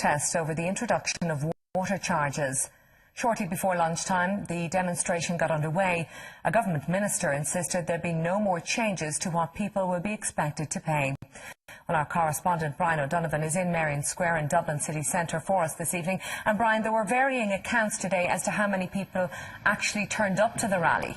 protest over the introduction of water charges. Shortly before lunchtime, the demonstration got underway. A government minister insisted there'd be no more changes to what people will be expected to pay. Well, our correspondent Brian O'Donovan is in Merrion Square in Dublin city centre for us this evening. And Brian, there were varying accounts today as to how many people actually turned up to the rally.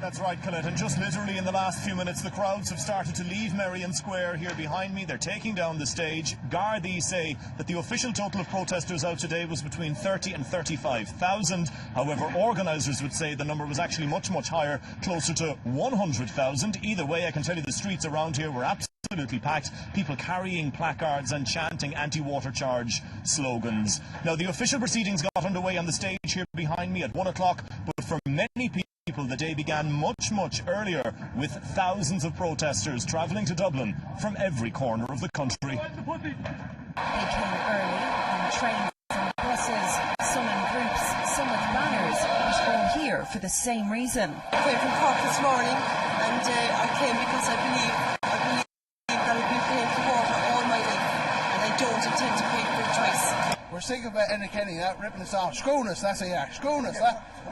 That's right, Colette, and just literally in the last few minutes the crowds have started to leave Merrion Square here behind me. They're taking down the stage. Gardaí say that the official total of protesters out today was between 30 and 35,000. However, organisers would say the number was actually much, much higher, closer to 100,000. Either way, I can tell you the streets around here were absolutely packed, people carrying placards and chanting anti-water charge slogans. Now, the official proceedings got underway on the stage here behind me at 1 o'clock, but for many people, the day began much, much earlier, with thousands of protesters travelling to Dublin from every corner of the country. They came early on trains and buses, some in groups, some with banners, but all here for the same reason. I came from Cork this morning, and I came because I believe that I've been paying for water all my life, and I don't intend to pay for it twice. We're sick of Enna Kenny ripping us off. Screwing us, that's what they are. Screwing us,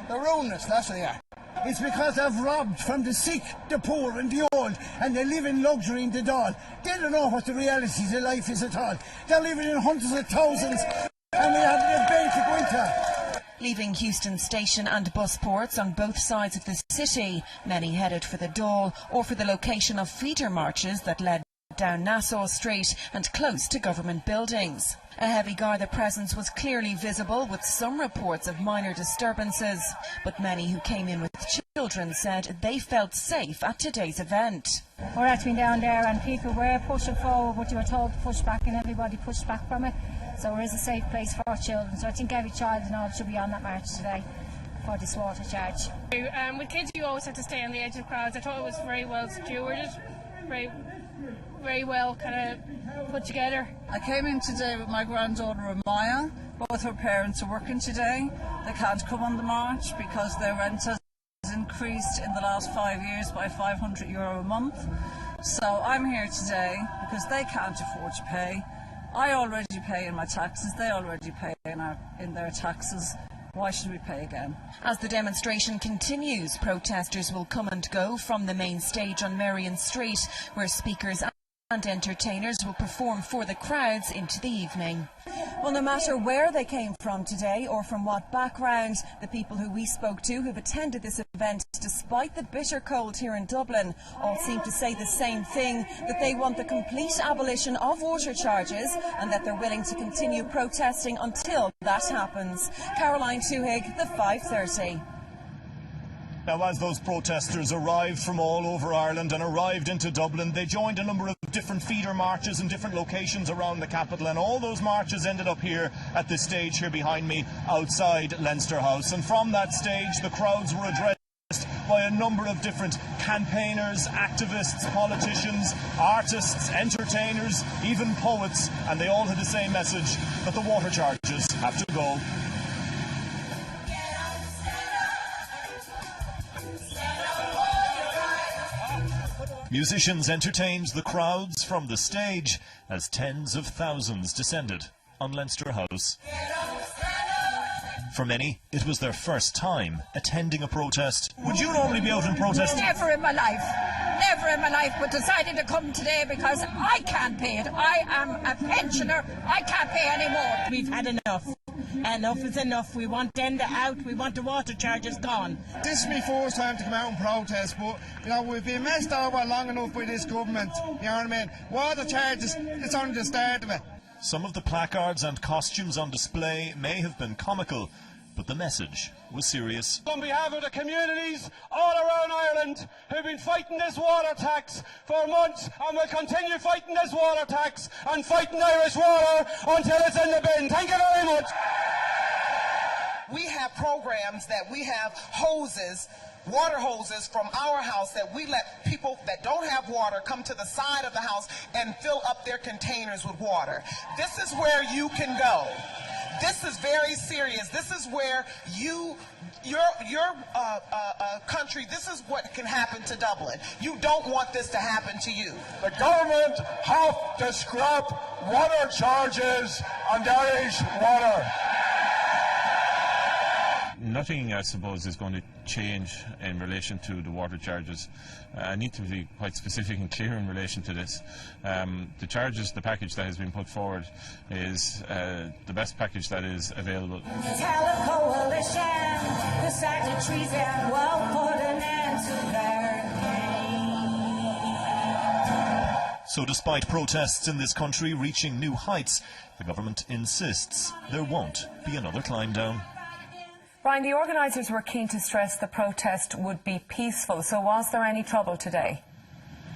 they're ruining us, that's what they are. It's because they've robbed from the sick, the poor and the old, and they live in luxury in the dawn. They don't know what the realities of life is at all. They're living in hundreds of thousands, and we have a basic winter. Leaving Euston Station and bus ports on both sides of the city, many headed for the Dáil or for the location of feeder marches that led down Nassau Street and close to government buildings. A heavy Garda presence was clearly visible, with some reports of minor disturbances, but many who came in with children said they felt safe at today's event. We're actually down there and people were pushing forward, but you were told to push back and everybody pushed back from it. So there is a safe place for children. So I think every child and all should be on that march today for this water charge. With kids you always have to stay on the edge of crowds. I thought it was very well stewarded, very well kind of put together. I came in today with my granddaughter Amaya. Both her parents are working today. They can't come on the march because their rent has increased in the last 5 years by €500 a month. So I'm here today because they can't afford to pay. I already pay in my taxes, they already pay in their taxes. Why should we pay again? As the demonstration continues, protesters will come and go from the main stage on Merrion Street, where speakers and entertainers will perform for the crowds into the evening. Well, no matter where they came from today or from what background, the people who we spoke to who've attended this event, despite the bitter cold here in Dublin, all seem to say the same thing, that they want the complete abolition of water charges and that they're willing to continue protesting until that happens. Caroline Tuhig, the 5:30. Now, as those protesters arrived from all over Ireland and arrived into Dublin, they joined a number of different feeder marches in different locations around the capital, and all those marches ended up here at this stage here behind me outside Leinster House. And from that stage, the crowds were addressed by a number of different campaigners, activists, politicians, artists, entertainers, even poets, and they all had the same message, that the water charges have to go. Musicians entertained the crowds from the stage as tens of thousands descended on Leinster House. For many, it was their first time attending a protest. Would you normally be out in protest? Never in my life, but decided to come today because I can't pay it. I am a pensioner, I can't pay anymore. We've had enough. Enough is enough. We want them out. We want the water charges gone. This is my first time to come out and protest, but you know, we've been messed over long enough by this government. You know what I mean? Water charges, it's only the start of it. Some of the placards and costumes on display may have been comical, but the message was serious. On behalf of the communities all around Ireland who've been fighting this water tax for months and will continue fighting this water tax and fighting Irish water until it's in the bin. Thank you very much. We have programs that we have hoses, water hoses from our house that we let people that don't have water come to the side of the house and fill up their containers with water. This is where you can go. This is very serious. This is where your country, this is what can happen to Dublin. You don't want this to happen to you. The government have to scrap water charges and Irish water. Nothing, I suppose, is going to change in relation to the water charges. I need to be quite specific and clear in relation to this. The charges, the package that has been put forward is the best package that is available. Tell a coalition, the secretaries that will put an end to their game. So despite protests in this country reaching new heights, the government insists there won't be another climb down. Brian, the organisers were keen to stress the protest would be peaceful, so was there any trouble today?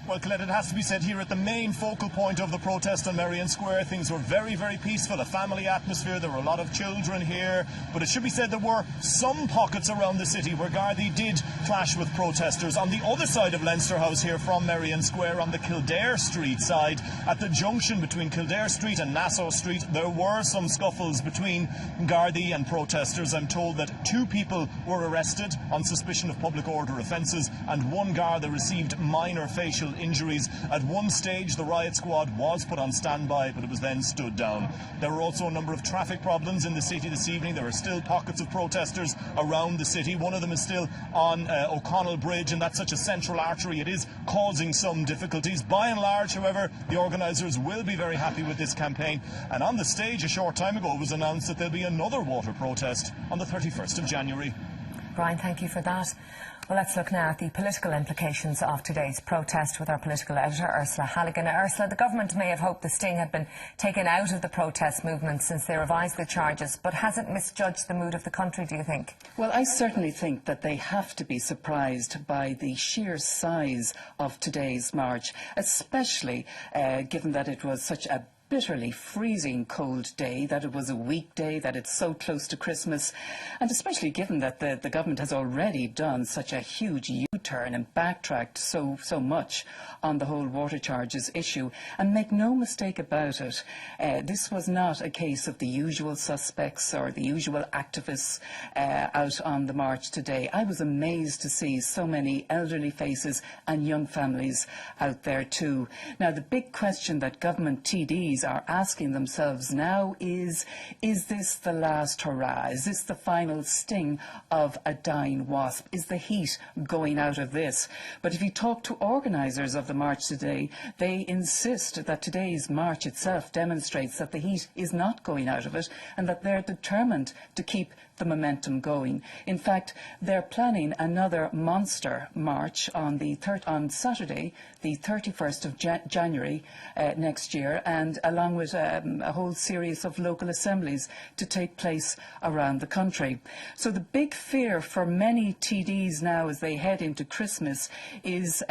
Well, Colette, it has to be said here at the main focal point of the protest on Merrion Square, things were very, very peaceful, a family atmosphere. There were a lot of children here, but it should be said there were some pockets around the city where Gardaí did clash with protesters. On the other side of Leinster House here from Merrion Square, on the Kildare Street side, at the junction between Kildare Street and Nassau Street, there were some scuffles between Gardaí and protesters. I'm told that 2 people were arrested on suspicion of public order offences and 1 Garda received minor facial injuries. At one stage the riot squad was put on standby, but it was then stood down. There were also a number of traffic problems in the city this evening. There are still pockets of protesters around the city. One of them is still on O'Connell Bridge, and that's such a central artery it is causing some difficulties. By and large, however, the organisers will be very happy with this campaign, and on the stage a short time ago it was announced that there'll be another water protest on the 31st of January. Brian, thank you for that. Well, let's look now at the political implications of today's protest with our political editor, Ursula Halligan. Ursula, the government may have hoped the sting had been taken out of the protest movement since they revised the charges, but has it misjudged the mood of the country, do you think? Well, I certainly think that they have to be surprised by the sheer size of today's march, especially given that it was such a bitterly freezing cold day, that it was a weekday, that it's so close to Christmas, and especially given that the government has already done such a huge U-turn and backtracked so much on the whole water charges issue. And make no mistake about it, this was not a case of the usual suspects or the usual activists out on the march today. I was amazed to see so many elderly faces and young families out there too. Now, the big question that government TDs are asking themselves now is this the last hurrah? Is this the final sting of a dying wasp? Is the heat going out of this? But if you talk to organisers of the march today, they insist that today's march itself demonstrates that the heat is not going out of it and that they're determined to keep the momentum going. In fact, they're planning another monster march on Saturday, the 31st of January next year, and along with a whole series of local assemblies to take place around the country. So the big fear for many TDs now as they head into Christmas is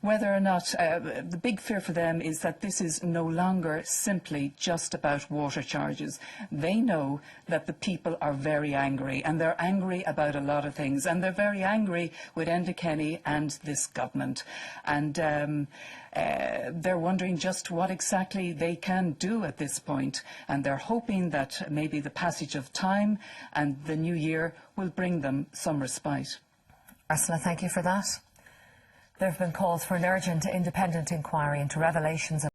whether or not, the big fear for them is that this is no longer simply just about water charges. They know that the people are very angry, and they're angry about a lot of things, and they're very angry with Enda Kenny and this government. And they're wondering just what exactly they can do at this point, and they're hoping that maybe the passage of time and the new year will bring them some respite. Ursula, thank you for that. There have been calls for an urgent independent inquiry into revelations of